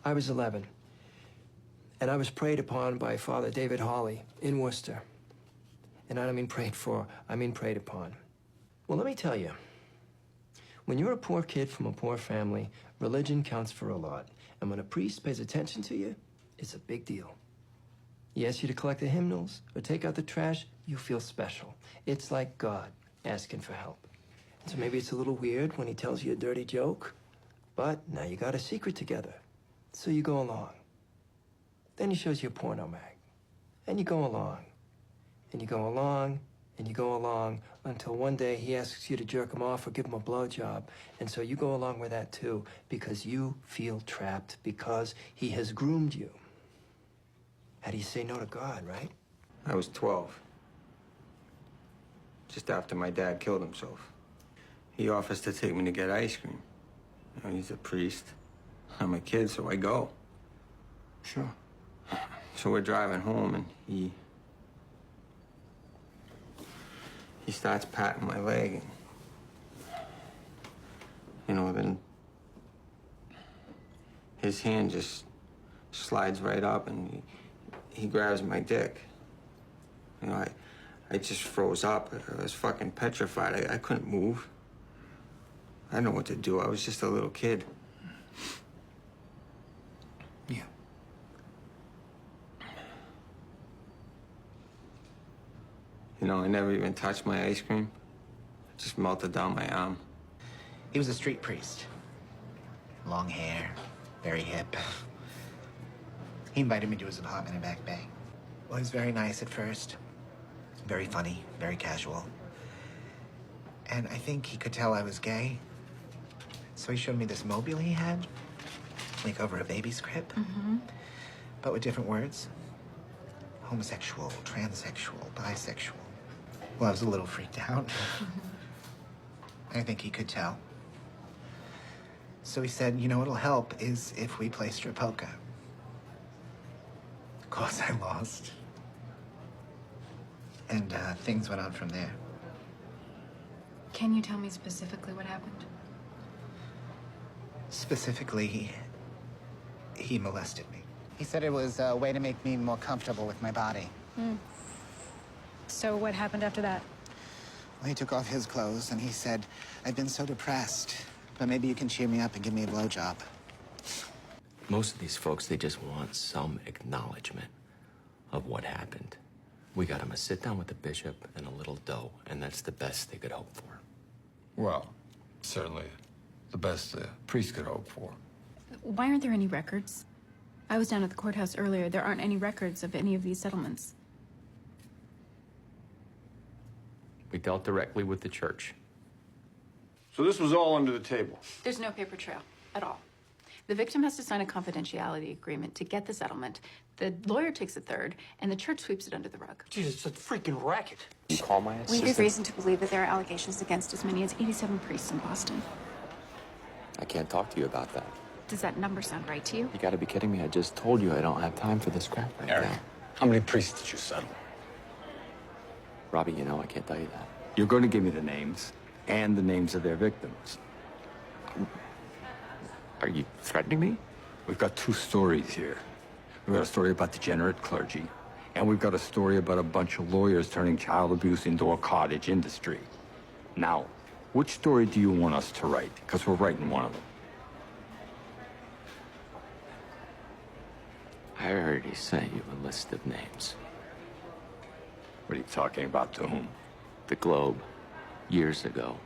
I was 11, and I was preyed upon by Father David Hawley in Worcester. And I don't mean prayed for, I mean preyed upon. Well, let me tell you, when you're a poor kid from a poor family, religion counts for a lot. And when a priest pays attention to you, it's a big deal. He asks you to collect the hymnals or take out the trash, you feel special. It's like God asking for help. So maybe it's a little weird when he tells you a dirty joke, but now you got a secret together. So you go along. Then he shows you a porno mag. And you go along. And you go along, and you go along, until one day he asks you to jerk him off or give him a blowjob. And so you go along with that too, because you feel trapped, because he has groomed you. How do you say no to God, right? I was 12. Just after my dad killed himself. He offers to take me to get ice cream. You know, he's a priest. I'm a kid, so I go. Sure. So we're driving home, and he starts patting my leg, and, you know, then his hand just slides right up, and he grabs my dick. You know, I just froze up. I was fucking petrified. I couldn't move. I didn't know what to do. I was just a little kid. Yeah. You know, I never even touched my ice cream. It just melted down my arm. He was a street priest. Long hair, very hip. He invited me to his apartment in Back Bay. Well, he was very nice at first. Very funny, very casual. And I think he could tell I was gay. So he showed me this mobile he had, like over a baby's crib, but with different words. Homosexual, transsexual, bisexual. Well, I was a little freaked out. I think he could tell. So he said, you know what'll help is if we play strip poker. Of course, I lost. And things went on from there. Can you tell me specifically what happened? Specifically, he molested me. He said it was a way to make me more comfortable with my body. So what happened after that? Well, he took off his clothes and he said, I've been so depressed, but maybe you can cheer me up and give me a blowjob. Most of these folks, they just want some acknowledgement of what happened. We got them a sit down with the bishop and a little dough, and that's the best they could hope for. Well, certainly the best the priest could hope for. Why aren't there any records? I was down at the courthouse earlier. There aren't any records of any of these settlements. We dealt directly with the church. So this was all under the table. There's no paper trail at all. The victim has to sign a confidentiality agreement to get the settlement. The lawyer takes a third, and the church sweeps it under the rug. Jesus, it's a freaking racket. You call my We assistant? have reason to believe that there are allegations against as many as 87 priests in Boston. I can't talk to you about that. Does that number sound right to you? You gotta be kidding me. I just told you I don't have time for this crap right Eric, now. how many priests did you settle? Robbie, you know I can't tell you that. You're going to give me the names and the names of their victims. Are you threatening me? We've got two stories here. We've got a story about degenerate clergy, and we've got a story about a bunch of lawyers turning child abuse into a cottage industry. Now, which story do you want us to write? Because we're writing one of them. I already sent you a list of names. What are you talking about, to whom? The Globe, years ago.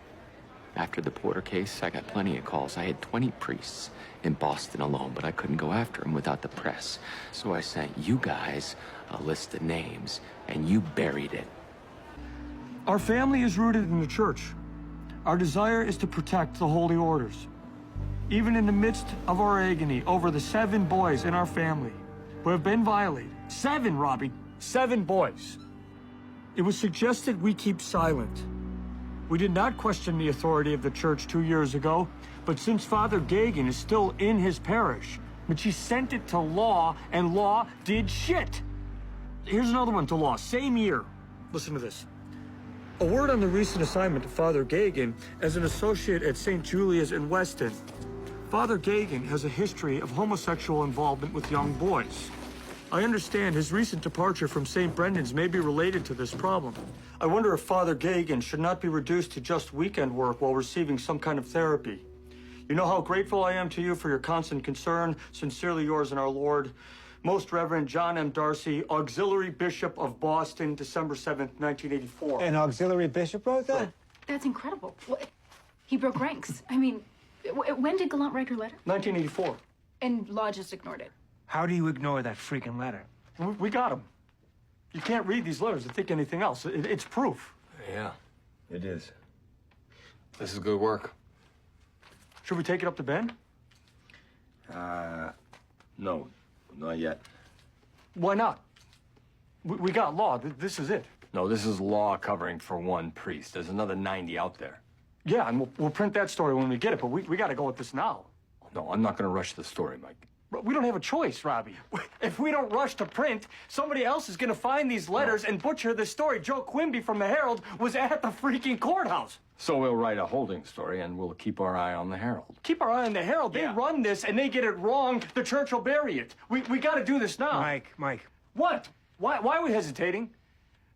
After the Porter case, I got plenty of calls. I had 20 priests in Boston alone, but I couldn't go after them without the press. So I sent you guys a list of names, and you buried it. Our family is rooted in the church. Our desire is to protect the holy orders. Even in the midst of our agony over the 7 boys in our family who have been violated. 7, Robbie. 7 boys. It was suggested we keep silent. We did not question the authority of the church 2 years ago, but since Father Gagan is still in his parish, Michi sent it to law, and law did shit. Here's another one to law, same year. Listen to this. A word on the recent assignment to Father Gagan as an associate at St. Julia's in Weston. Father Gagan has a history of homosexual involvement with young boys. I understand his recent departure from St. Brendan's may be related to this problem. I wonder if Father Gagan should not be reduced to just weekend work while receiving some kind of therapy. You know how grateful I am to you for your constant concern. Sincerely yours in our Lord, Most Reverend John M. Darcy, Auxiliary Bishop of Boston, December 7th, 1984. An auxiliary bishop wrote that? That's incredible. He broke ranks. I mean, when did Gallant write her letter? 1984. And Law just ignored it. How do you ignore that freaking letter? We got him. You can't read these letters and think anything else. It's proof. Yeah, it is. This is good work. Should we take it up to Ben? No, not yet. Why not? We got Law. This is it. No, this is law covering for one priest. There's another 90 out there. Yeah, and we'll print that story when we get it, but we got to go with this now. No, I'm not going to rush the story, Mike. We don't have a choice, Robbie. If we don't rush to print, somebody else is going to find these letters and butcher this story. Joe Quimby from the Herald was at the freaking courthouse. So we'll write a holding story, and we'll keep our eye on the Herald. Keep our eye on the Herald. They run this, and they get it wrong. The church will bury it. We got to do this now. Mike. What? Why are we hesitating?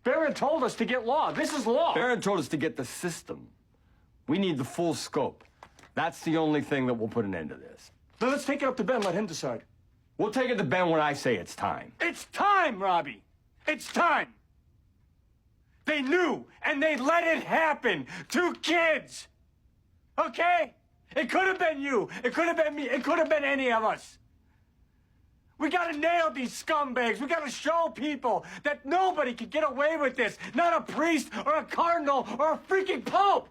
Barron told us to get Law. This is law. Barron told us to get the system. We need the full scope. That's the only thing that will put an end to this. Then let's take it up to Ben. Let him decide. We'll take it to Ben when I say it's time. It's time, Robbie. It's time. They knew, and they let it happen. 2 kids. Okay? It could have been you. It could have been me. It could have been any of us. We gotta nail these scumbags. We gotta show people that nobody can get away with this. Not a priest or a cardinal or a freaking pope.